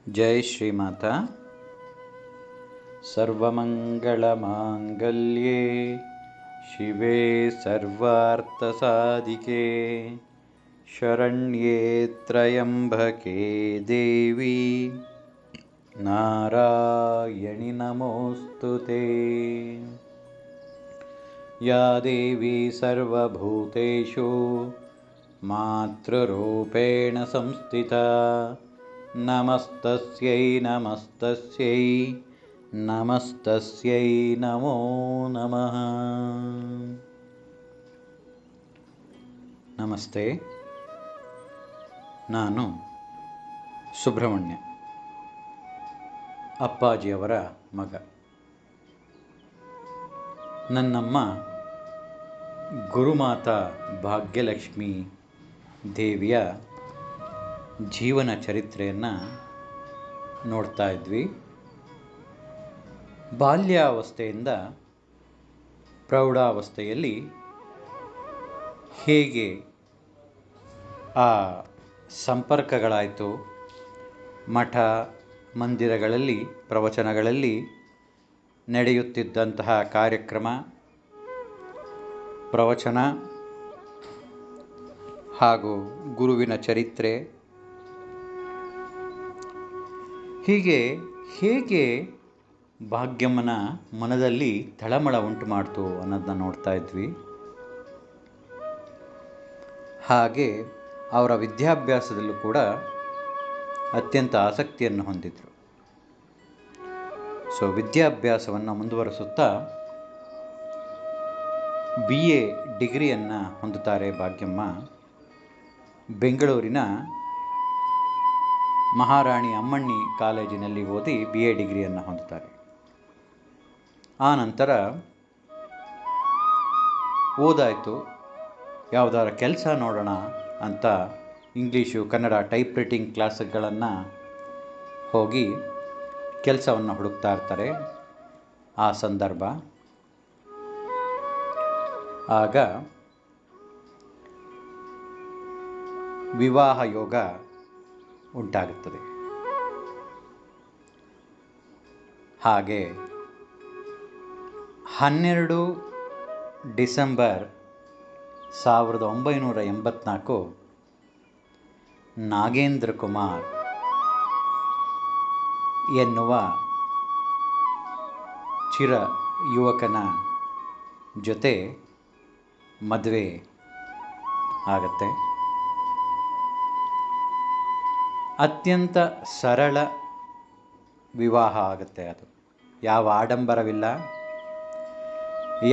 जय श्री माता। सर्वमंगलमांगल्ये शिवे सर्वार्थसाधिके शरण्ये त्र्यंबके देवी नारायणि नमोस्तुते। या देवी सर्वभूतेषु मातृरूपेण संस्थिता नमस्तस्यै नमस्तस्यै नमस्तस्यै नमो नमः। ನಮಸ್ತೆ. ನಾನು ಸುಬ್ರಹ್ಮಣ್ಯ, ಅಪ್ಪಾಜಿಯವರ ಮಗ. ನನ್ನಮ್ಮ ಗುರುಮಾತಾ ಭಾಗ್ಯಲಕ್ಷ್ಮಿ ದೇವಿಯ ಜೀವನ ಚರಿತ್ರೆಯನ್ನು ನೋಡ್ತಾ ಇದ್ವಿ. ಬಾಲ್ಯಾವಸ್ಥೆಯಿಂದ ಪ್ರೌಢಾವಸ್ಥೆಯಲ್ಲಿ ಹೇಗೆ ಆ ಸಂಪರ್ಕಗಳಾಯಿತು, ಮಠ ಮಂದಿರಗಳಲ್ಲಿ ಪ್ರವಚನಗಳಲ್ಲಿ ನಡೆಯುತ್ತಿದ್ದಂತಹ ಕಾರ್ಯಕ್ರಮ, ಪ್ರವಚನ ಹಾಗೂ ಗುರುವಿನ ಚರಿತ್ರೆ, ಹೀಗೆ ಹೇಗೆ ಭಾಗ್ಯಮ್ಮನ ಮನದಲ್ಲಿ ತಳಮಳ ಉಂಟು ಮಾಡ್ತು ಅನ್ನೋದನ್ನ ನೋಡ್ತಾ ಇದ್ವಿ. ಹಾಗೆ ಅವರ ವಿದ್ಯಾಭ್ಯಾಸದಲ್ಲೂ ಕೂಡ ಅತ್ಯಂತ ಆಸಕ್ತಿಯನ್ನು ಹೊಂದಿದ್ರು. ವಿದ್ಯಾಭ್ಯಾಸವನ್ನು ಮುಂದುವರಿಸುತ್ತಾ BA ಡಿಗ್ರಿಯನ್ನು ಹೊಂದುತ್ತಾರೆ ಭಾಗ್ಯಮ್ಮ. ಬೆಂಗಳೂರಿನ ಮಹಾರಾಣಿ ಅಮ್ಮಣ್ಣಿ ಕಾಲೇಜಿನಲ್ಲಿ ಓದಿ BA ಡಿಗ್ರಿಯನ್ನು ಹೊಂದುತ್ತಾರೆ. ಆ ನಂತರ ಓದಾಯಿತು, ಯಾವುದಾರ ಕೆಲಸ ನೋಡೋಣ ಅಂತ ಇಂಗ್ಲೀಷು ಕನ್ನಡ ಟೈಪ್ ರೈಟಿಂಗ್ ಕ್ಲಾಸ್ಗಳನ್ನು ಹೋಗಿ ಕೆಲಸವನ್ನು ಹುಡುಕ್ತಾ ಇರ್ತಾರೆ. ಆ ಸಂದರ್ಭ ಆಗ ವಿವಾಹ ಯೋಗ ಉಂಟಾಗುತ್ತದೆ. ಹಾಗೆ 12 ಡಿಸೆಂಬರ್ 1984 ನಾಗೇಂದ್ರ ಕುಮಾರ್ ಎನ್ನುವ ಚಿರ ಯುವಕನ ಜೊತೆ ಮದುವೆ ಆಗತ್ತೆ. ಅತ್ಯಂತ ಸರಳ ವಿವಾಹ ಆಗುತ್ತೆ. ಅದು ಯಾವ ಆಡಂಬರವಿಲ್ಲ,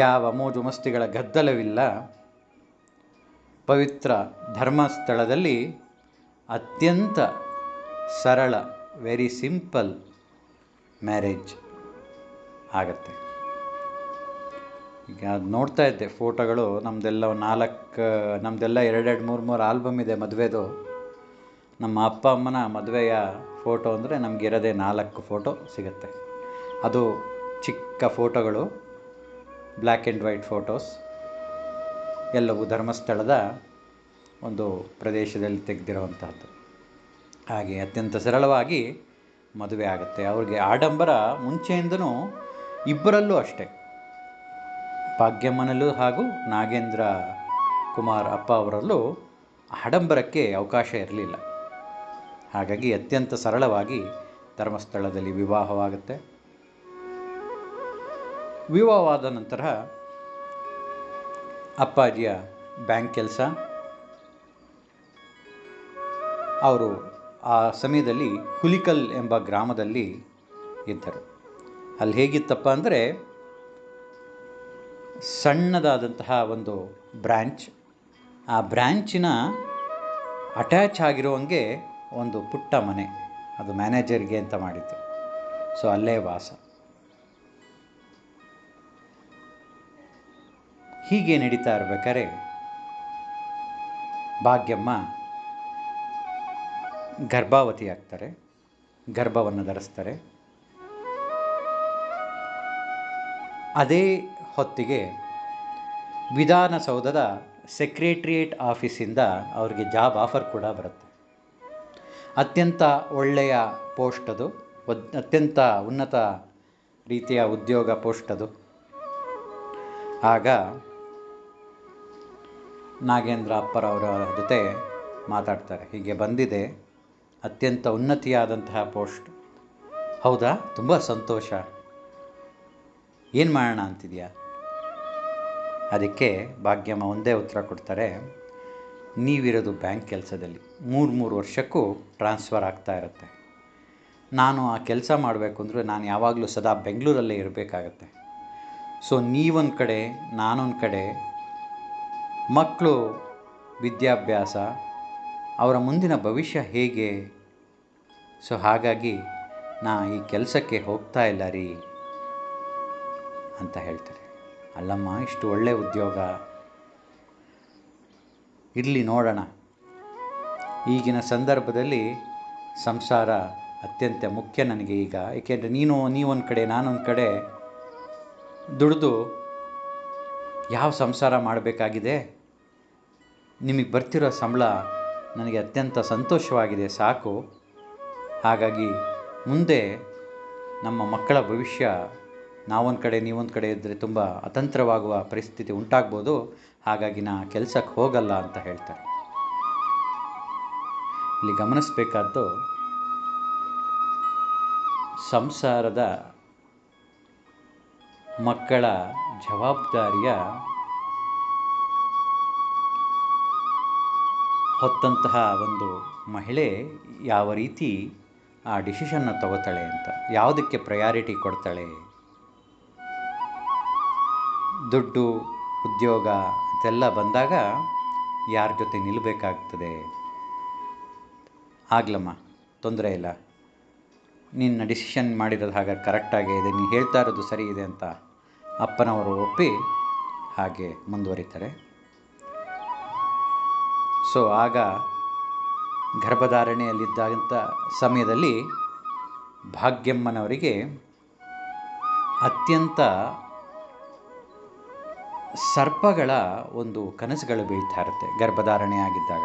ಯಾವ ಮೋಜು ಮಸ್ತಿಗಳ ಗದ್ದಲವಿಲ್ಲ. ಪವಿತ್ರ ಧರ್ಮಸ್ಥಳದಲ್ಲಿ ಅತ್ಯಂತ ಸರಳ, ವೆರಿ ಸಿಂಪಲ್ ಮ್ಯಾರೇಜ್ ಆಗತ್ತೆ. ಈಗ ಅದು ನೋಡ್ತಾ ಇದ್ದೆ ಫೋಟೋಗಳು, ನಮ್ಮದೆಲ್ಲ 2 3 ಆಲ್ಬಮ್ ಇದೆ ಮದುವೆದು. ನಮ್ಮ ಅಪ್ಪ ಅಮ್ಮನ ಮದುವೆಯ ಫೋಟೋ ಅಂದರೆ ನಮಗಿರೋದೇ 4 ಫೋಟೋ ಸಿಗುತ್ತೆ. ಅದು ಚಿಕ್ಕ ಫೋಟೋಗಳು, ಬ್ಲ್ಯಾಕ್ ಆ್ಯಂಡ್ ವೈಟ್ ಫೋಟೋಸ್, ಎಲ್ಲವೂ ಧರ್ಮಸ್ಥಳದ ಒಂದು ಪ್ರದೇಶದಲ್ಲಿ ತೆಗೆದಿರುವಂತಹದ್ದು. ಹಾಗೆ ಅತ್ಯಂತ ಸರಳವಾಗಿ ಮದುವೆ ಆಗುತ್ತೆ. ಅವ್ರಿಗೆ ಆಡಂಬರ ಮುಂಚೆಯಿಂದನೂ ಇಬ್ಬರಲ್ಲೂ ಅಷ್ಟೇ, ಭಾಗ್ಯಮ್ಮನಲ್ಲೂ ಹಾಗೂ ನಾಗೇಂದ್ರ ಕುಮಾರ್ ಅಪ್ಪ ಅವರಲ್ಲೂ ಆಡಂಬರಕ್ಕೆ ಅವಕಾಶ ಇರಲಿಲ್ಲ. ಹಾಗಾಗಿ ಅತ್ಯಂತ ಸರಳವಾಗಿ ಧರ್ಮಸ್ಥಳದಲ್ಲಿ ವಿವಾಹವಾಗುತ್ತೆ. ವಿವಾಹವಾದ ನಂತರ ಅಪ್ಪಾಜಿಯ ಬ್ಯಾಂಕ್ ಕೆಲಸ. ಅವರು ಆ ಸಮಯದಲ್ಲಿ ಹುಲಿಕಲ್ ಎಂಬ ಗ್ರಾಮದಲ್ಲಿ ಇದ್ದರು. ಅಲ್ಲಿ ಹೇಗಿತ್ತಪ್ಪ ಅಂದರೆ, ಸಣ್ಣದಾದಂತಹ ಒಂದು ಬ್ರ್ಯಾಂಚ್, ಆ ಬ್ರ್ಯಾಂಚಿನ ಅಟ್ಯಾಚ್ ಆಗಿರುವಂಗೆ ಒಂದು ಪುಟ್ಟ ಮನೆ, ಅದು ಮ್ಯಾನೇಜರ್ಗೆ ಅಂತ ಮಾಡಿತ್ತು. ಅಲ್ಲೇ ವಾಸ. ಹೀಗೆ ನಡೀತಾ ಇರಬೇಕಾದ್ರೆ ಭಾಗ್ಯಮ್ಮ ಗರ್ಭಾವತಿ ಆಗ್ತಾರೆ, ಗರ್ಭವನ್ನು ಧರಿಸ್ತಾರೆ. ಅದೇ ಹೊತ್ತಿಗೆ ವಿಧಾನಸೌಧದ ಸೆಕ್ರೆಟ್ರಿಯೇಟ್ ಆಫೀಸಿಂದ ಅವರಿಗೆ ಜಾಬ್ ಆಫರ್ ಕೂಡ ಬರುತ್ತೆ. ಅತ್ಯಂತ ಒಳ್ಳೆಯ ಪೋಸ್ಟ್ ಅದು, ಅತ್ಯಂತ ಉನ್ನತ ರೀತಿಯ ಉದ್ಯೋಗ ಪೋಸ್ಟ್ ಅದು. ಆಗ ನಾಗೇಂದ್ರ ಅಪ್ಪರವರ ಜೊತೆ ಮಾತಾಡ್ತಾರೆ, ಹೀಗೆ ಬಂದಿದೆ ಅತ್ಯಂತ ಉನ್ನತಿಯಾದಂತಹ ಪೋಸ್ಟ್. ಹೌದಾ, ತುಂಬ ಸಂತೋಷ, ಏನು ಮಾಡೋಣ ಅಂತಿದೆಯಾ? ಅದಕ್ಕೆ ಭಾಗ್ಯಮ್ಮ ಒಂದೇ ಉತ್ತರ ಕೊಡ್ತಾರೆ, ನೀವಿರೋದು ಬ್ಯಾಂಕ್ ಕೆಲಸದಲ್ಲಿ 3 ವರ್ಷಕ್ಕೂ ಟ್ರಾನ್ಸ್ಫರ್ ಆಗ್ತಾ ಇರುತ್ತೆ. ನಾನು ಆ ಕೆಲಸ ಮಾಡಬೇಕು ಅಂದರೆ ನಾನು ಯಾವಾಗಲೂ ಸದಾ ಬೆಂಗಳೂರಲ್ಲೇ ಇರಬೇಕಾಗತ್ತೆ. ಸೊ ನೀವೊಂದು ಕಡೆ ನಾನೊಂದು ಕಡೆ, ಮಕ್ಕಳು ವಿದ್ಯಾಭ್ಯಾಸ, ಅವರ ಮುಂದಿನ ಭವಿಷ್ಯ ಹೇಗೆ? ಸೊ ಹಾಗಾಗಿ ನಾ ಈ ಕೆಲಸಕ್ಕೆ ಹೋಗ್ತಾ ಇಲ್ಲ ರೀ ಅಂತ ಹೇಳ್ತಾರೆ. ಅಲ್ಲಮ್ಮ, ಇಷ್ಟು ಒಳ್ಳೆ ಉದ್ಯೋಗ, ಇರಲಿ ನೋಡೋಣ. ಈಗಿನ ಸಂದರ್ಭದಲ್ಲಿ ಸಂಸಾರ ಅತ್ಯಂತ ಮುಖ್ಯ ನನಗೆ ಈಗ. ಏಕೆಂದರೆ ನೀವೊಂದು ಕಡೆ ನಾನೊಂದು ಕಡೆ ದುಡಿದು ಯಾವ ಸಂಸಾರ ಮಾಡಬೇಕಾಗಿದೆ? ನಿಮಗೆ ಬರ್ತಿರೋ ಸಂಬಳ ನನಗೆ ಅತ್ಯಂತ ಸಂತೋಷವಾಗಿದೆ, ಸಾಕು. ಹಾಗಾಗಿ ಮುಂದೆ ನಮ್ಮ ಮಕ್ಕಳ ಭವಿಷ್ಯ ನಾವೊಂದು ಕಡೆ ನೀವೊಂದು ಕಡೆ ಇದ್ದರೆ ತುಂಬ ಅತಂತ್ರವಾಗುವ ಪರಿಸ್ಥಿತಿ ಉಂಟಾಗ್ಬೋದು. ಹಾಗಾಗಿ ನಾ ಕೆಲಸಕ್ಕೆ ಹೋಗಲ್ಲ ಅಂತ ಹೇಳ್ತಾರೆ. ಇಲ್ಲಿ ಗಮನಿಸಬೇಕಾದ್ದು, ಸಂಸಾರದ ಮಕ್ಕಳ ಜವಾಬ್ದಾರಿಯ ಹೊತ್ತಂತಹ ಒಂದು ಮಹಿಳೆ ಯಾವ ರೀತಿ ಆ ಡಿಸಿಷನ್ನ ತಗೋತಾಳೆ ಅಂತ, ಯಾವುದಕ್ಕೆ ಪ್ರಯಾರಿಟಿ ಕೊಡ್ತಾಳೆ. ದುಡ್ಡು, ಉದ್ಯೋಗ ಅಂತೆಲ್ಲ ಬಂದಾಗ ಯಾರ ಜೊತೆ ನಿಲ್ಲಬೇಕಾಗ್ತದೆ. ಆಗ್ಲಮ್ಮ, ತೊಂದರೆ ಇಲ್ಲ, ನಿನ್ನ ಡಿಸಿಷನ್ ಮಾಡಿರೋದು ಹಾಗೆ ಕರೆಕ್ಟಾಗೇ ಇದೆ, ನೀನು ಹೇಳ್ತಾ ಇರೋದು ಸರಿ ಇದೆ ಅಂತ ಅಪ್ಪನವರು ಒಪ್ಪಿ ಹಾಗೆ ಮುಂದುವರಿತಾರೆ. ಸೊ ಆಗ ಗರ್ಭಧಾರಣೆಯಲ್ಲಿದ್ದಂಥ ಸಮಯದಲ್ಲಿ ಭಾಗ್ಯಮ್ಮನವರಿಗೆ ಅತ್ಯಂತ ಸರ್ಪಗಳ ಒಂದು ಕನಸುಗಳು ಬೀಳ್ತಾ ಇರುತ್ತೆ. ಗರ್ಭಧಾರಣೆ ಆಗಿದ್ದಾಗ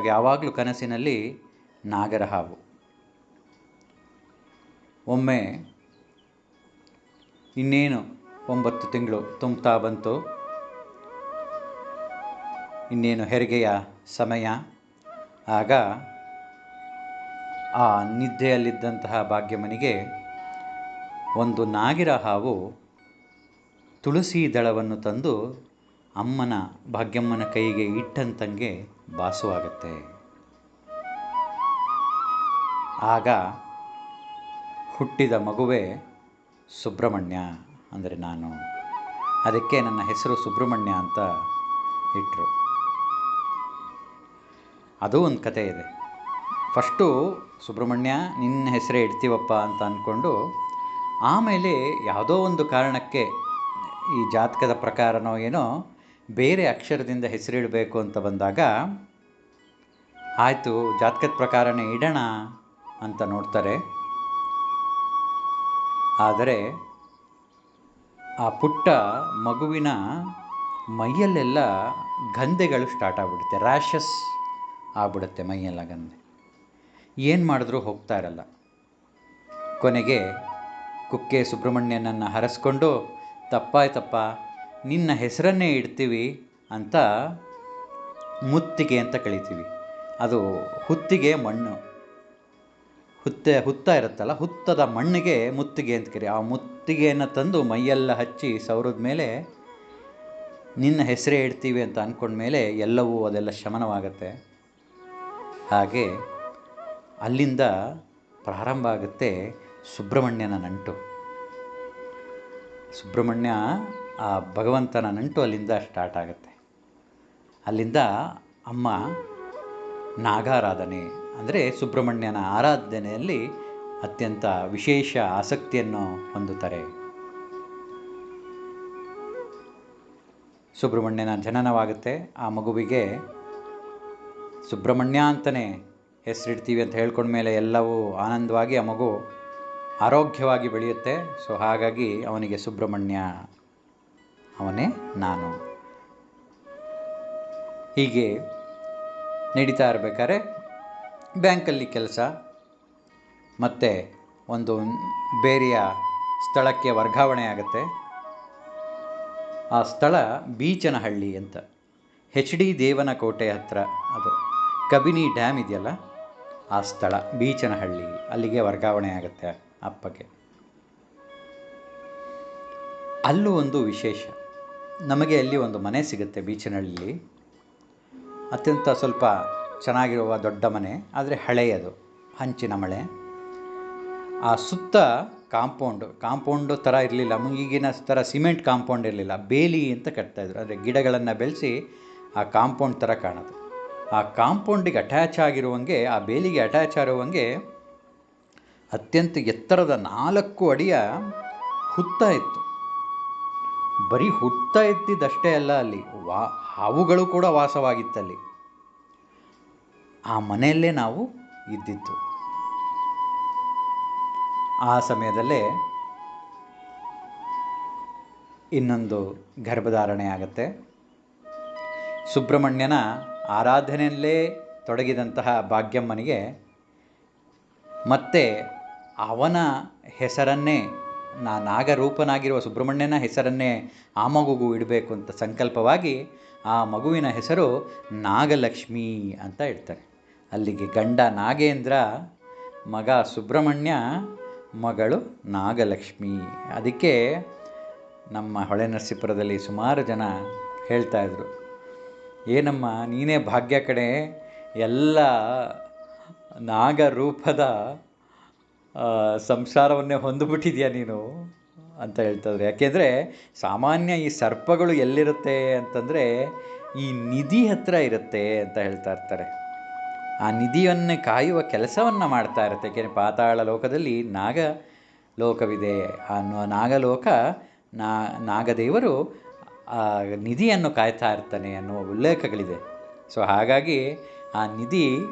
ಯಾವಾಗಲೂ ಕನಸಿನಲ್ಲಿ ನಾಗರ ಹಾವು. ಒಮ್ಮೆ ಇನ್ನೇನು 9 ತಿಂಗಳು ತುಂಬ್ತಾ ಬಂತು, ಇನ್ನೇನು ಹೆರಿಗೆಯ ಸಮಯ. ಆಗ ಆ ನಿದ್ದೆಯಲ್ಲಿದ್ದಂತಹ ಭಾಗ್ಯಮ್ಮನಿಗೆ ಒಂದು ನಾಗಿರ ಹಾವು ತುಳಸಿ ದಳವನ್ನು ತಂದು ಭಾಗ್ಯಮ್ಮನ ಕೈಗೆ ಇಟ್ಟಂತಂಗೆ ಭಾಸವಾಗುತ್ತೆ. ಆಗ ಹುಟ್ಟಿದ ಮಗುವೇ ಸುಬ್ರಹ್ಮಣ್ಯ, ಅಂದರೆ ನಾನು. ಅದಕ್ಕೆ ನನ್ನ ಹೆಸರು ಸುಬ್ರಹ್ಮಣ್ಯ ಅಂತ ಇಟ್ಟರು. ಅದು ಒಂದು ಕತೆ ಇದೆ. ಫಸ್ಟು ಸುಬ್ರಹ್ಮಣ್ಯ ನಿನ್ನ ಹೆಸರೇ ಇಡ್ತೀವಪ್ಪ ಅಂತ ಅಂದ್ಕೊಂಡು, ಆಮೇಲೆ ಯಾವುದೋ ಒಂದು ಕಾರಣಕ್ಕೆ ಈ ಜಾತಕದ ಪ್ರಕಾರನೋ ಏನೋ ಬೇರೆ ಅಕ್ಷರದಿಂದ ಹೆಸರಿಡಬೇಕು ಅಂತ ಬಂದಾಗ, ಆಯಿತು ಜಾತಕದ ಪ್ರಕಾರನೇ ಇಡೋಣ ಅಂತ ನೋಡ್ತಾರೆ. ಆದರೆ ಆ ಪುಟ್ಟ ಮಗುವಿನ ಮೈಯಲ್ಲೆಲ್ಲ ಗಂಧೆಗಳು ಸ್ಟಾರ್ಟ್ ಆಗಿಬಿಡುತ್ತೆ, ರ್ಯಾಷಸ್ ಆಗ್ಬಿಡುತ್ತೆ ಮೈಯೆಲ್ಲ ಗಂಧೆ. ಏನು ಮಾಡಿದ್ರೂ ಹೋಗ್ತಾ ಇರಲ್ಲ. ಕೊನೆಗೆ ಕುಕ್ಕೆ ಸುಬ್ರಹ್ಮಣ್ಯನನ್ನು ಹರಸ್ಕೊಂಡು, ತಪ್ಪಾಯ್ತಪ್ಪ, ನಿನ್ನ ಹೆಸರನ್ನೇ ಇಡ್ತೀವಿ ಅಂತ ಮುತ್ತಿಗೆ ಅಂತ ಕಳಿತೀವಿ. ಅದು ಹುತ್ತಿಗೆ ಮಣ್ಣು, ಹುತ್ತ ಇರುತ್ತಲ್ಲ, ಹುತ್ತದ ಮಣ್ಣಿಗೆ ಮುತ್ತಿಗೆ ಅಂತ ಕರಿ. ಆ ಮುತ್ತಿಗೆಯನ್ನು ತಂದು ಮೈಯೆಲ್ಲ ಹಚ್ಚಿ ಸೌರದ ಮೇಲೆ ನಿನ್ನ ಹೆಸರೇ ಇಡ್ತೀವಿ ಅಂತ ಅಂದ್ಕೊಂಡ್ಮೇಲೆ ಎಲ್ಲವೂ ಅದೆಲ್ಲ ಶಮನವಾಗುತ್ತೆ. ಹಾಗೆ ಅಲ್ಲಿಂದ ಪ್ರಾರಂಭ ಆಗುತ್ತೆ ಸುಬ್ರಹ್ಮಣ್ಯನ ನಂಟು. ಸುಬ್ರಹ್ಮಣ್ಯ ಆ ಭಗವಂತನ ನಂಟು ಅಲ್ಲಿಂದ ಸ್ಟಾರ್ಟ್ ಆಗುತ್ತೆ. ಅಲ್ಲಿಂದ ಅಮ್ಮ ನಾಗಾರಾಧನೆ, ಅಂದರೆ ಸುಬ್ರಹ್ಮಣ್ಯನ ಆರಾಧನೆಯಲ್ಲಿ ಅತ್ಯಂತ ವಿಶೇಷ ಆಸಕ್ತಿಯನ್ನು ಹೊಂದುತ್ತಾರೆ. ಸುಬ್ರಹ್ಮಣ್ಯನ ಜನನವಾಗುತ್ತೆ. ಆ ಮಗುವಿಗೆ ಸುಬ್ರಹ್ಮಣ್ಯ ಅಂತಲೇ ಹೆಸರಿಡ್ತೀವಿ ಅಂತ ಹೇಳ್ಕೊಂಡ್ಮೇಲೆ ಎಲ್ಲವೂ ಆನಂದವಾಗಿ ಆ ಮಗು ಆರೋಗ್ಯವಾಗಿ ಬೆಳೆಯುತ್ತೆ. ಸೊ ಹಾಗಾಗಿ ಅವನಿಗೆ ಸುಬ್ರಹ್ಮಣ್ಯ, ಅವನೇ ನಾನು. ಹೀಗೆ ನಡೀತಾ ಇರಬೇಕಾದ್ರೆ ಬ್ಯಾಂಕಲ್ಲಿ ಕೆಲಸ, ಮತ್ತು ಒಂದು ಬೇರೆಯ ಸ್ಥಳಕ್ಕೆ ವರ್ಗಾವಣೆ ಆಗುತ್ತೆ. ಆ ಸ್ಥಳ ಬೀಚನಹಳ್ಳಿ ಅಂತ, HD ದೇವನಕೋಟೆ ಹತ್ರ, ಅದು ಕಬಿನಿ ಡ್ಯಾಮ್ ಇದೆಯಲ್ಲ ಆ ಸ್ಥಳ ಬೀಚನಹಳ್ಳಿ, ಅಲ್ಲಿಗೆ ವರ್ಗಾವಣೆ ಆಗುತ್ತೆ ಅಪ್ಪಗೆ. ಅಲ್ಲೂ ಒಂದು ವಿಶೇಷ, ನಮಗೆ ಅಲ್ಲಿ ಒಂದು ಮನೆ ಸಿಗುತ್ತೆ ಬೀಚನಹಳ್ಳಿಲಿ, ಅತ್ಯಂತ ಸ್ವಲ್ಪ ಚೆನ್ನಾಗಿರುವ ದೊಡ್ಡ ಮನೆ, ಆದರೆ ಹಳೆಯದು, ಹಂಚಿನ ಮನೆ. ಆ ಸುತ್ತ ಕಾಂಪೌಂಡು ಥರ ಇರಲಿಲ್ಲ, ಈಗಿನ ಥರ ಸಿಮೆಂಟ್ ಕಾಂಪೌಂಡ್ ಇರಲಿಲ್ಲ, ಬೇಲಿ ಅಂತ ಕಟ್ತಾಯಿದ್ರು. ಅಂದರೆ ಗಿಡಗಳನ್ನು ಬೆಳೆಸಿ ಆ ಕಾಂಪೌಂಡ್ ಥರ ಕಾಣೋದು. ಆ ಕಾಂಪೌಂಡಿಗೆ ಅಟ್ಯಾಚ್ ಆಗಿರುವಂಗೆ, ಆ ಬೇಲಿಗೆ ಅಟ್ಯಾಚ್ ಆಗಿರುವಂಗೆ ಅತ್ಯಂತ ಎತ್ತರದ 4 ಅಡಿಯ ಹುತ್ತ ಇತ್ತು. ಬರೀ ಹುತ್ತ ಇದ್ದಿದ್ದಷ್ಟೇ ಅಲ್ಲ, ಅಲ್ಲಿ ಹಾವುಗಳು ಕೂಡ ವಾಸವಾಗಿತ್ತಲ್ಲಿ. ಆ ಮನೆಯಲ್ಲೇ ನಾವು ಇದ್ದಿದ್ದು. ಆ ಸಮಯದಲ್ಲೇ ಇನ್ನೊಂದು ಗರ್ಭಧಾರಣೆ ಆಗುತ್ತೆ. ಸುಬ್ರಹ್ಮಣ್ಯನ ಆರಾಧನೆಯಲ್ಲೇ ತೊಡಗಿದಂತಹ ಭಾಗ್ಯಮ್ಮನಿಗೆ ಮತ್ತೆ ಅವನ ಹೆಸರನ್ನೇ, ನಾಗರೂಪನಾಗಿರುವ ಸುಬ್ರಹ್ಮಣ್ಯನ ಹೆಸರನ್ನೇ ಆ ಮಗುಗೂ ಇಡಬೇಕು ಅಂತ ಸಂಕಲ್ಪವಾಗಿ ಆ ಮಗುವಿನ ಹೆಸರು ನಾಗಲಕ್ಷ್ಮಿ ಅಂತ ಇಡ್ತಾರೆ. ಅಲ್ಲಿಗೆ ಗಂಡ ನಾಗೇಂದ್ರ, ಮಗ ಸುಬ್ರಹ್ಮಣ್ಯ, ಮಗಳು ನಾಗಲಕ್ಷ್ಮಿ. ಅದಕ್ಕೆ ನಮ್ಮ ಹೊಳೆನರಸೀಪುರದಲ್ಲಿ ಸುಮಾರು ಜನ ಹೇಳ್ತಾಯಿದ್ರು, ಏನಮ್ಮ ನೀನೇ ಭಾಗ್ಯ ಕಡೆ, ಎಲ್ಲ ನಾಗರೂಪದ ಸಂಸಾರವನ್ನೇ ಹೊಂದಿಬಿಟ್ಟಿದ್ಯಾ ನೀನು ಅಂತ ಹೇಳ್ತಾಯಿದ್ರು. ಯಾಕೆಂದರೆ ಸಾಮಾನ್ಯ ಈ ಸರ್ಪಗಳು ಎಲ್ಲಿರುತ್ತೆ ಅಂತಂದರೆ ಈ ನಿಧಿ ಹತ್ರ ಇರುತ್ತೆ ಅಂತ ಹೇಳ್ತಾ ಇರ್ತಾರೆ. ಆ ನಿಧಿಯನ್ನು ಕಾಯುವ ಕೆಲಸವನ್ನು ಮಾಡ್ತಾ ಇರುತ್ತೆ. ಏಕೆಂದರೆ ಪಾತಾಳ ಲೋಕದಲ್ಲಿ ನಾಗ ಲೋಕವಿದೆ. ಆ ನಾಗಲೋಕ, ನಾಗದೇವರು ಆ ನಿಧಿಯನ್ನು ಕಾಯ್ತಾ ಇರ್ತಾನೆ ಅನ್ನುವ ಉಲ್ಲೇಖಗಳಿದೆ. ಸೊ ಹಾಗಾಗಿ ಆ ನಿಧಿ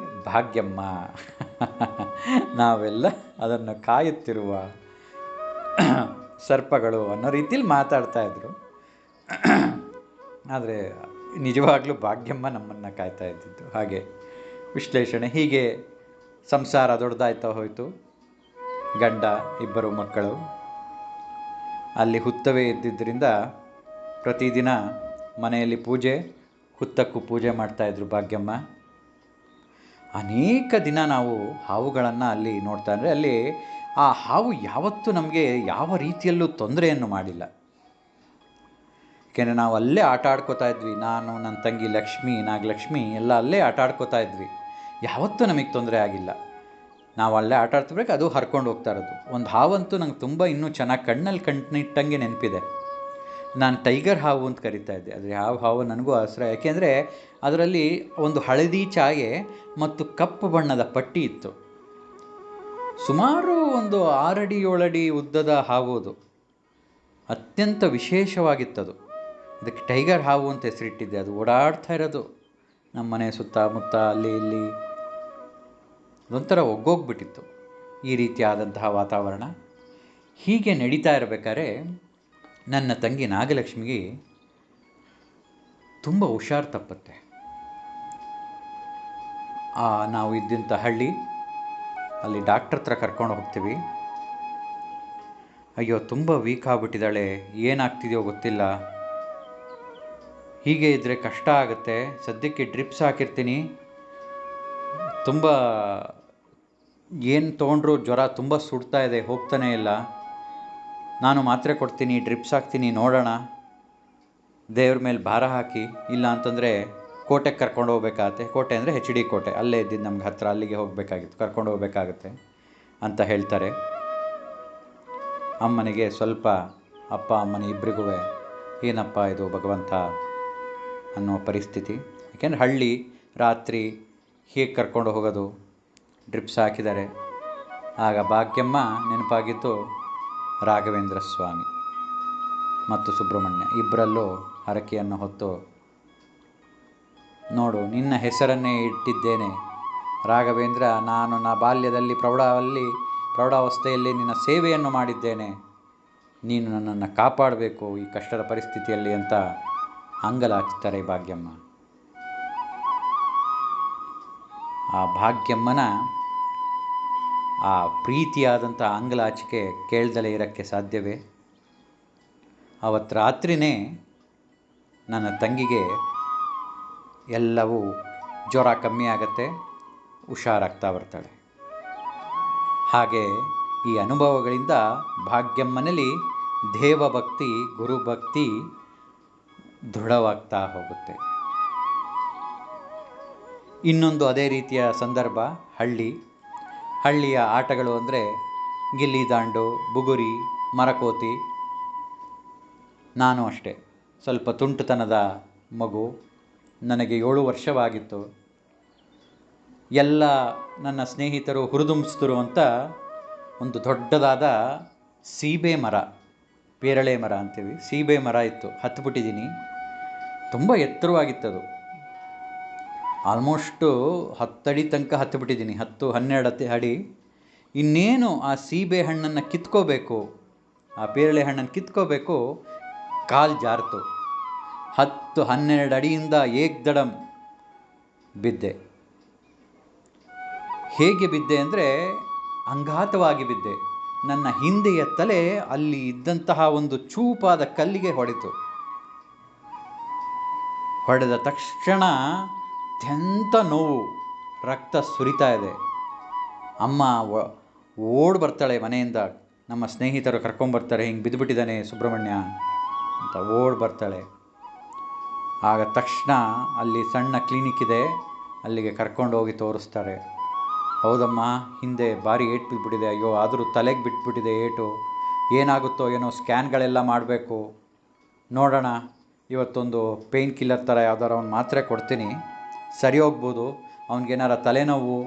ಭಾಗ್ಯಮ್ಮ, ನಾವೆಲ್ಲ ಅದನ್ನು ಕಾಯುತ್ತಿರುವ ಸರ್ಪಗಳು ಅನ್ನೋ ರೀತಿಯಲ್ಲಿ ಮಾತಾಡ್ತಾಯಿದ್ರು. ಆದರೆ ನಿಜವಾಗ್ಲೂ ಭಾಗ್ಯಮ್ಮ ನಮ್ಮನ್ನು ಕಾಯ್ತಾ ಇದ್ದಿದ್ದು. ಹಾಗೆ ವಿಶ್ಲೇಷಣೆ. ಹೀಗೆ ಸಂಸಾರ ದೊಡ್ಡದಾಯ್ತಾ ಹೋಯಿತು. ಗಂಡ, 2 ಮಕ್ಕಳು. ಅಲ್ಲಿ ಹುತ್ತವೇ ಇದ್ದಿದ್ದರಿಂದ ಪ್ರತಿದಿನ ಮನೆಯಲ್ಲಿ ಪೂಜೆ, ಹುತ್ತಕ್ಕೂ ಪೂಜೆ ಮಾಡ್ತಾಯಿದ್ರು ಭಾಗ್ಯಮ್ಮ. ಅನೇಕ ದಿನ ನಾವು ಹಾವುಗಳನ್ನು ಅಲ್ಲಿ ನೋಡ್ತಾ, ಅಂದರೆ ಅಲ್ಲಿ ಆ ಹಾವು ಯಾವತ್ತೂ ನಮಗೆ ಯಾವ ರೀತಿಯಲ್ಲೂ ತೊಂದರೆಯನ್ನು ಮಾಡಿಲ್ಲ. ಯಾಕೆಂದರೆ ನಾವು ಅಲ್ಲೇ ಆಟ ಆಡ್ಕೋತಾ ಇದ್ವಿ. ನಾನು, ನನ್ನ ತಂಗಿ ಲಕ್ಷ್ಮಿ, ನಾಗಲಕ್ಷ್ಮಿ ಎಲ್ಲ ಅಲ್ಲೇ ಆಟ ಆಡ್ಕೋತಾ ಇದ್ವಿ. ಯಾವತ್ತೂ ನಮಗೆ ತೊಂದರೆ ಆಗಿಲ್ಲ. ನಾವು ಅಲ್ಲೇ ಆಟ ಆಡ್ತಿರ್ಬೇಕು, ಅದು ಹರ್ಕೊಂಡು ಹೋಗ್ತಾ ಇರೋದು. ಒಂದು ಹಾವಂತೂ ನಂಗೆ ತುಂಬ ಇನ್ನೂ ಚೆನ್ನಾಗಿ ಕಣ್ಣಲ್ಲಿ ಕಣ್ಣಿಟ್ಟಂಗೆ ನೆನಪಿದೆ. ನಾನು ಟೈಗರ್ ಹಾವು ಅಂತ ಕರಿತಾ ಇದ್ದೆ. ಅದು ಯಾವ ಹಾವು ನನಗೂ ಆಶ್ರಯ. ಯಾಕೆಂದರೆ ಅದರಲ್ಲಿ ಒಂದು ಹಳದಿ ಛಾಯೆ ಮತ್ತು ಕಪ್ಪು ಬಣ್ಣದ ಪಟ್ಟಿ ಇತ್ತು. ಸುಮಾರು ಒಂದು 6 ಅಡಿ 7 ಅಡಿ ಉದ್ದದ ಹಾವು ಅದು. ಅತ್ಯಂತ ವಿಶೇಷವಾಗಿತ್ತದು. ಅದಕ್ಕೆ ಟೈಗರ್ ಹಾವು ಅಂತ ಹೆಸರಿಟ್ಟಿದ್ದೆ. ಅದು ಓಡಾಡ್ತಾ ಇರೋದು ನಮ್ಮ ಮನೆ ಸುತ್ತಮುತ್ತ, ಅಲ್ಲಿ ಇಲ್ಲಿ. ಅದೊಂಥರ ಒಗ್ಗೋಗ್ಬಿಟ್ಟಿತ್ತು ಈ ರೀತಿಯಾದಂತಹ ವಾತಾವರಣ. ಹೀಗೆ ನಡೀತಾ ಇರಬೇಕಾದ್ರೆ ನನ್ನ ತಂಗಿ ನಾಗಲಕ್ಷ್ಮಿಗೆ ತುಂಬ ಹುಷಾರು ತಪ್ಪುತ್ತೆ. ನಾವು ಇದ್ದಂಥ ಹಳ್ಳಿ, ಅಲ್ಲಿ ಡಾಕ್ಟ್ರ್ ಹತ್ರ ಕರ್ಕೊಂಡು ಹೋಗ್ತೀವಿ. ಅಯ್ಯೋ ತುಂಬ ವೀಕ್ ಆಗಿಬಿಟ್ಟಿದ್ದಾಳೆ, ಏನಾಗ್ತಿದೆಯೋ ಗೊತ್ತಿಲ್ಲ, ಹೀಗೆ ಇದ್ದರೆ ಕಷ್ಟ ಆಗುತ್ತೆ, ಸದ್ಯಕ್ಕೆ ಡ್ರಿಪ್ಸ್ ಹಾಕಿರ್ತೀನಿ, ತುಂಬ ಏನು ತೊಗೊಂಡ್ರೂ ಜ್ವರ ತುಂಬ ಸುಡ್ತಾ ಇದೆ, ಹೋಗ್ತಾನೇ ಇಲ್ಲ, ನಾನು ಮಾತ್ರೆ ಕೊಡ್ತೀನಿ, ಡ್ರಿಪ್ಸ್ ಹಾಕ್ತೀನಿ, ನೋಡೋಣ, ದೇವ್ರ ಮೇಲೆ ಭಾರ ಹಾಕಿ, ಇಲ್ಲ ಅಂತಂದರೆ ಕೋಟೆಗೆ ಕರ್ಕೊಂಡು ಹೋಗ್ಬೇಕಾಗತ್ತೆ. ಕೋಟೆ ಅಂದರೆ HD ಕೋಟೆ, ಅಲ್ಲೇ ಇದ್ದಿದ್ದು ನಮ್ಗೆ ಹತ್ತಿರ, ಅಲ್ಲಿಗೆ ಹೋಗಬೇಕಾಗಿತ್ತು, ಕರ್ಕೊಂಡು ಹೋಗ್ಬೇಕಾಗತ್ತೆ ಅಂತ ಹೇಳ್ತಾರೆ. ಅಮ್ಮನಿಗೆ ಸ್ವಲ್ಪ, ಅಪ್ಪ ಅಮ್ಮನ ಇಬ್ಬರಿಗೂ ಏನಪ್ಪ ಇದು ಭಗವಂತ ಅನ್ನೋ ಪರಿಸ್ಥಿತಿ. ಯಾಕೆಂದರೆ ಹಳ್ಳಿ, ರಾತ್ರಿ ಹೇಗೆ ಕರ್ಕೊಂಡು ಹೋಗೋದು, ಡ್ರಿಪ್ಸ್ ಹಾಕಿದ್ದಾರೆ. ಆಗ ಭಾಗ್ಯಮ್ಮ ನೆನಪಾಗಿದ್ದು ರಾಘವೇಂದ್ರ ಸ್ವಾಮಿ ಮತ್ತು ಸುಬ್ರಹ್ಮಣ್ಯ ಇಬ್ಬರಲ್ಲೂ ಹರಕೆಯನ್ನು ಹೊತ್ತು, ನೋಡು ನಿನ್ನ ಹೆಸರನ್ನೇ ಇಟ್ಟಿದ್ದೇನೆ ರಾಘವೇಂದ್ರ, ನಾನು ಬಾಲ್ಯದಲ್ಲಿ ಪ್ರೌಢಾವಸ್ಥೆಯಲ್ಲಿ ನಿನ್ನ ಸೇವೆಯನ್ನು ಮಾಡಿದ್ದೇನೆ, ನೀನು ನನ್ನನ್ನು ಕಾಪಾಡಬೇಕು ಈ ಕಷ್ಟದ ಪರಿಸ್ಥಿತಿಯಲ್ಲಿ ಅಂತ ಅಂಗಲಾಚ್ತಾರೆ ಭಾಗ್ಯಮ್ಮ. ಆ ಭಾಗ್ಯಮ್ಮನ ಆ ಪ್ರೀತಿಯಾದಂಥ ಆಂಗ್ಲಾಚಿಕೆ ಕೇಳ್ದಲೇ ಇರೋಕ್ಕೆ ಸಾಧ್ಯವೇ? ಅವತ್ತು ರಾತ್ರಿಯೇ ನನ್ನ ತಂಗಿಗೆ ಎಲ್ಲವೂ ಜ್ವರ ಕಮ್ಮಿ ಆಗುತ್ತೆ, ಹುಷಾರಾಗ್ತಾ ಬರ್ತಾಳೆ. ಹಾಗೆ ಈ ಅನುಭವಗಳಿಂದ ಭಾಗ್ಯಮ್ಮನಲ್ಲಿ ದೇವಭಕ್ತಿ, ಗುರುಭಕ್ತಿ ದೃಢವಾಗ್ತಾ ಹೋಗುತ್ತೆ. ಇನ್ನೊಂದು ಅದೇ ರೀತಿಯ ಸಂದರ್ಭ ಹಳ್ಳಿಯ ಆಟಗಳು ಅಂದರೆ ಗಿಲ್ಲಿ ದಾಂಡು, ಬುಗುರಿ, ಮರಕೋತಿ. ನಾನು ಅಷ್ಟೇ ಸ್ವಲ್ಪ ತುಂಟುತನದ ಮಗು. ನನಗೆ 7 ವರ್ಷವಾಗಿತ್ತು. ಎಲ್ಲ ನನ್ನ ಸ್ನೇಹಿತರು ಹುರಿದುಂಬಿಸಿದ್ರು ಅಂತ ಒಂದು ದೊಡ್ಡದಾದ ಸೀಬೆ ಮರ, ಪೇರಳೆ ಮರ ಅಂತೀವಿ, ಸೀಬೆ ಮರ ಇತ್ತು. ಹತ್ತಿಬಿಟ್ಟಿದ್ದೀನಿ. ತುಂಬ ಎತ್ತರವಾಗಿತ್ತದು. ಆಲ್ಮೋಸ್ಟು 10 ಅಡಿ ತನಕ ಹತ್ತಿಬಿಟ್ಟಿದ್ದೀನಿ, 10-12 ಅಡಿ. ಇನ್ನೇನು ಆ ಸೀಬೆ ಹಣ್ಣನ್ನು ಕಿತ್ಕೋಬೇಕು, ಆ ಪೇರಳೆ ಹಣ್ಣನ್ನು ಕಿತ್ಕೋಬೇಕು, ಕಾಲು ಜಾರ್ತು. 10-12 ಅಡಿಯಿಂದ ಏಕ್ದಡಮ್ ಬಿದ್ದೆ. ಹೇಗೆ ಬಿದ್ದೆ ಅಂದರೆ ಅಂಘಾತವಾಗಿ ಬಿದ್ದೆ. ನನ್ನ ಹಿಂದೆಯ ತಲೆ ಅಲ್ಲಿ ಇದ್ದಂತಹ ಒಂದು ಚೂಪಾದ ಕಲ್ಲಿಗೆ ಹೊಡೆತು. ಹೊಡೆದ ತಕ್ಷಣ ಅತ್ಯಂತ ನೋವು, ರಕ್ತ ಸುರಿತಾ ಇದೆ. ಅಮ್ಮ ಓಡಿ ಬರ್ತಾಳೆ ಮನೆಯಿಂದ. ನಮ್ಮ ಸ್ನೇಹಿತರು ಕರ್ಕೊಂಬರ್ತಾರೆ, ಹಿಂಗೆ ಬಿದ್ದುಬಿಟ್ಟಿದ್ದಾನೆ ಸುಬ್ರಹ್ಮಣ್ಯ ಅಂತ ಓಡಿ ಬರ್ತಾಳೆ. ಆಗ ತಕ್ಷಣ ಅಲ್ಲಿ ಸಣ್ಣ ಕ್ಲಿನಿಕ್ ಇದೆ, ಅಲ್ಲಿಗೆ ಕರ್ಕೊಂಡು ಹೋಗಿ ತೋರಿಸ್ತಾರೆ. ಹೌದಮ್ಮ, ಹಿಂದೆ ಭಾರಿ ಏಟು ಬಿದ್ದುಬಿಟ್ಟಿದೆ. ಅಯ್ಯೋ, ಆದರೂ ತಲೆಗೆ ಬಿಟ್ಬಿಟ್ಟಿದೆ ಏಟು, ಏನಾಗುತ್ತೋ ಏನೋ, ಸ್ಕ್ಯಾನ್ಗಳೆಲ್ಲ ಮಾಡಬೇಕು, ನೋಡೋಣ. ಇವತ್ತೊಂದು ಪೇಯ್ನ್ ಕಿಲ್ಲರ್ ಥರ ಯಾವ್ದಾರ ಒಂದು ಮಾತ್ರೆ ಕೊಡ್ತೀನಿ, ಸರಿ ಹೋಗ್ಬೋದು. ಅವ್ನಿಗೇನಾರ ತಲೆನೋವು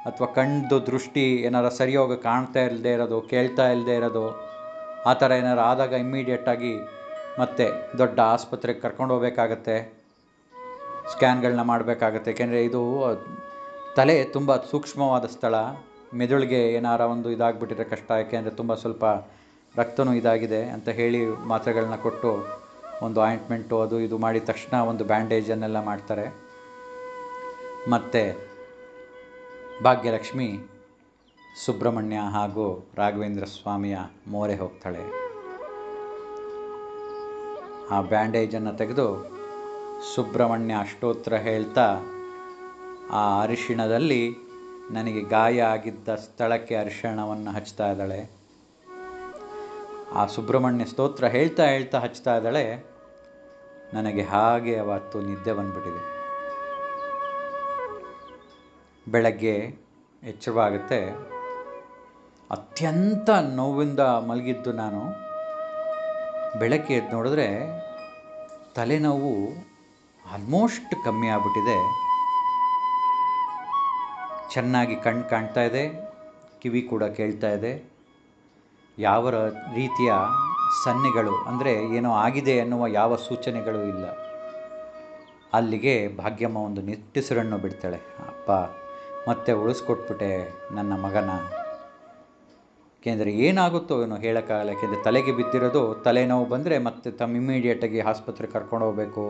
ಅಥವಾ ಕಣ್ಣು ದೃಷ್ಟಿ ಏನಾರ ಸರಿ ಹೋಗಿ ಕಾಣ್ತಾ ಇಲ್ಲದೆ ಇರೋದು, ಕೇಳ್ತಾ ಇಲ್ಲದೆ ಇರೋದು, ಆ ಥರ ಏನಾರು ಆದಾಗ ಇಮ್ಮಿಡಿಯೇಟಾಗಿ ಮತ್ತೆ ದೊಡ್ಡ ಆಸ್ಪತ್ರೆಗೆ ಕರ್ಕೊಂಡು ಹೋಗ್ಬೇಕಾಗತ್ತೆ, ಸ್ಕ್ಯಾನ್ಗಳನ್ನ ಮಾಡಬೇಕಾಗತ್ತೆ. ಏಕೆಂದರೆ ಇದು ತಲೆ ತುಂಬ ಸೂಕ್ಷ್ಮವಾದ ಸ್ಥಳ. ಮೆದುಳಿಗೆ ಏನಾರ ಒಂದು ಇದಾಗ್ಬಿಟ್ಟಿದ್ರೆ ಕಷ್ಟ, ಯಾಕೆಂದರೆ ತುಂಬ ಸ್ವಲ್ಪ ರಕ್ತನೂ ಇದಾಗಿದೆ ಅಂತ ಹೇಳಿ ಮಾತ್ರೆಗಳನ್ನ ಕೊಟ್ಟು ಒಂದು ಆಯಿಂಟ್ಮೆಂಟು ಅದು ಇದು ಮಾಡಿದ ತಕ್ಷಣ ಒಂದು ಬ್ಯಾಂಡೇಜನ್ನೆಲ್ಲ ಮಾಡ್ತಾರೆ. ಮತ್ತು ಭಾಗ್ಯಲಕ್ಷ್ಮಿ ಸುಬ್ರಹ್ಮಣ್ಯ ಹಾಗೂ ರಾಘವೇಂದ್ರ ಸ್ವಾಮಿಯ ಮೋರೆ ಹೋಗ್ತಾಳೆ. ಆ ಬ್ಯಾಂಡೇಜನ್ನು ತೆಗೆದು ಸುಬ್ರಹ್ಮಣ್ಯ ಅಷ್ಟೋತ್ರ ಹೇಳ್ತಾ ಆ ಅರಿಶಿಣದಲ್ಲಿ ನನಗೆ ಗಾಯ ಆಗಿದ್ದ ಸ್ಥಳಕ್ಕೆ ಅರಿಶಿಣವನ್ನು ಹಚ್ತಾ ಇದ್ದಾಳೆ. ಆ ಸುಬ್ರಹ್ಮಣ್ಯ ಸ್ತೋತ್ರ ಹೇಳ್ತಾ ಹೇಳ್ತಾ ಹಚ್ತಾ ಇದ್ದಾಳೆ. ನನಗೆ ಹಾಗೆ ಅವತ್ತು ನಿದ್ದೆ ಬಂದ್ಬಿಟ್ಟಿದೆ. ಬೆಳಗ್ಗೆ ಎಚ್ಚರವಾಗುತ್ತೆ. ಅತ್ಯಂತ ನೋವಿಂದ ಮಲಗಿದ್ದು ನಾನು. ಬೆಳಗ್ಗೆ ಎದ್ದು ನೋಡಿದ್ರೆ ತಲೆನೋವು ಆಲ್ಮೋಸ್ಟ್ ಕಮ್ಮಿ ಆಗ್ಬಿಟ್ಟಿದೆ. ಚೆನ್ನಾಗಿ ಕಣ್ಣು ಕಾಣ್ತಾ ಇದೆ, ಕಿವಿ ಕೂಡ ಕೇಳ್ತಾ ಇದೆ. ಯಾವ ರೀತಿಯ ಸನ್ನೆಗಳು ಅಂದರೆ ಏನೋ ಆಗಿದೆ ಅನ್ನುವ ಯಾವ ಸೂಚನೆಗಳು ಇಲ್ಲ. ಅಲ್ಲಿಗೆ ಭಾಗ್ಯಮ್ಮ ಒಂದು ನಿಟ್ಟುಸಿರನ್ನು ಬಿಡ್ತಾಳೆ. ಅಪ್ಪ, ಮತ್ತೆ ಉಳಿಸ್ಕೊಟ್ಬಿಟ್ಟೆ ನನ್ನ ಮಗನ. ಏಕೆಂದರೆ ಏನಾಗುತ್ತೋ ಏನೋ ಹೇಳೋಕ್ಕಾಗಲ್ಲ. ಯಾಕೆಂದರೆ ತಲೆಗೆ ಬಿದ್ದಿರೋದು, ತಲೆನೋವು ಬಂದರೆ ಮತ್ತೆ ಇಮ್ಮಿಡಿಯೇಟಾಗಿ ಆಸ್ಪತ್ರೆಗೆ ಕರ್ಕೊಂಡು ಹೋಗಬೇಕು,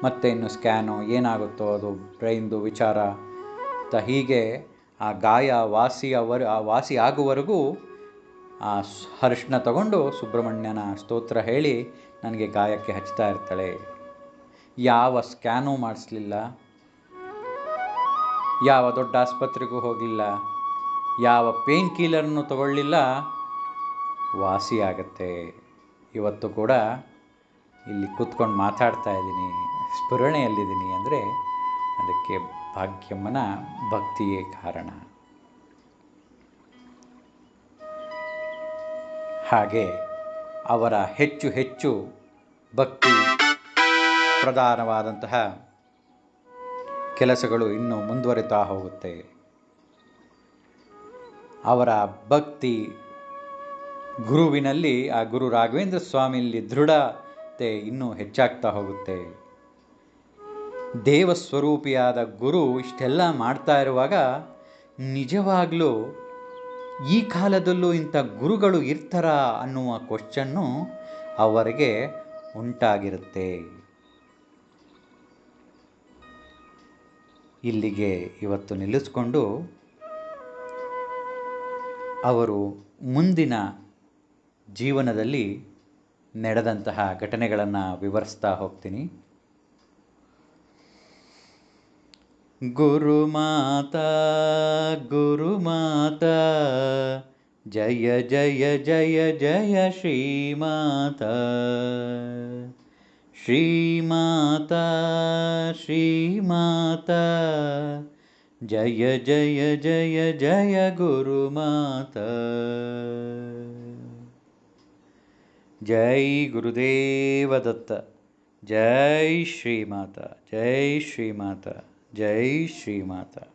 ಮತ್ತು ಇನ್ನು ಸ್ಕ್ಯಾನು, ಏನಾಗುತ್ತೋ ಅದು ಬ್ರೈನ್ದು ವಿಚಾರ ಅಂತ. ಹೀಗೆ ಆ ಗಾಯ ವಾಸಿ ಆಗುವವರೆಗೂ ಆ ಅರಿಶಿಣ ತಗೊಂಡು ಸುಬ್ರಹ್ಮಣ್ಯನ ಸ್ತೋತ್ರ ಹೇಳಿ ನನಗೆ ಗಾಯಕ್ಕೆ ಹಚ್ತಾ ಇರ್ತಾಳೆ. ಯಾವ ಸ್ಕ್ಯಾನೂ ಮಾಡಿಸ್ಲಿಲ್ಲ, ಯಾವ ದೊಡ್ಡ ಆಸ್ಪತ್ರೆಗೂ ಹೋಗಲಿಲ್ಲ, ಯಾವ ಪೇಯ್ನ್ ಕಿಲ್ಲರನ್ನು ತಗೊಳ್ಳಿಲ್ಲ, ವಾಸಿಯಾಗತ್ತೆ. ಇವತ್ತು ಕೂಡ ಇಲ್ಲಿ ಕೂತ್ಕೊಂಡು ಮಾತಾಡ್ತಾ ಇದ್ದೀನಿ, ಸ್ಫುರಣೆಯಲ್ಲಿದ್ದೀನಿ ಅಂದರೆ ಅದಕ್ಕೆ ಭಾಗ್ಯಮ್ಮನ ಭಕ್ತಿಯೇ ಕಾರಣ. ಹಾಗೆ ಅವರ ಹೆಚ್ಚು ಹೆಚ್ಚು ಭಕ್ತಿ ಪ್ರಧಾನವಾದಂತಹ ಕೆಲಸಗಳು ಇನ್ನೂ ಮುಂದುವರಿತಾ ಹೋಗುತ್ತೆ. ಅವರ ಭಕ್ತಿ ಗುರುವಿನಲ್ಲಿ, ಆ ಗುರು ರಾಘವೇಂದ್ರ ಸ್ವಾಮಿಯಲ್ಲಿ ದೃಢತೆ ಇನ್ನೂ ಹೆಚ್ಚಾಗ್ತಾ ಹೋಗುತ್ತೆ. ದೇವಸ್ವರೂಪಿಯಾದ ಗುರು ಇಷ್ಟೆಲ್ಲ ಮಾಡ್ತಾ ಇರುವಾಗ ನಿಜವಾಗಲೂ ಈ ಕಾಲದಲ್ಲೂ ಇಂಥ ಗುರುಗಳು ಇರ್ತಾರಾ ಅನ್ನುವ ಕ್ವಶ್ಚನ್ನು ಅವರಿಗೆ ಉಂಟಾಗಿರುತ್ತೆ. ಇಲ್ಲಿಗೆ ಇವತ್ತು ನಿಲ್ಲಿಸ್ಕೊಂಡು ಅವರು ಮುಂದಿನ ಜೀವನದಲ್ಲಿ ನಡೆದಂತಹ ಘಟನೆಗಳನ್ನು ವಿವರಿಸ್ತಾ ಹೋಗ್ತೀನಿ. ಗುರುಮಾತಾ ಗುರುಮಾತಾ ಜಯ ಜಯ ಜಯ ಜಯ ಶ್ರೀಮಾತಾ ಶ್ರೀಮಾತಾ ಶ್ರೀಮಾತಾ ಜಯ ಜಯ ಜಯ ಜಯ ಗುರುಮಾತಾ. ಜೈ ಗುರುದೇವ ದತ್ತ. ಜೈ ಶ್ರೀಮಾತಾ ಜೈ ಶ್ರೀಮಾತಾ ಜೈ ಶ್ರೀಮಾತಾ.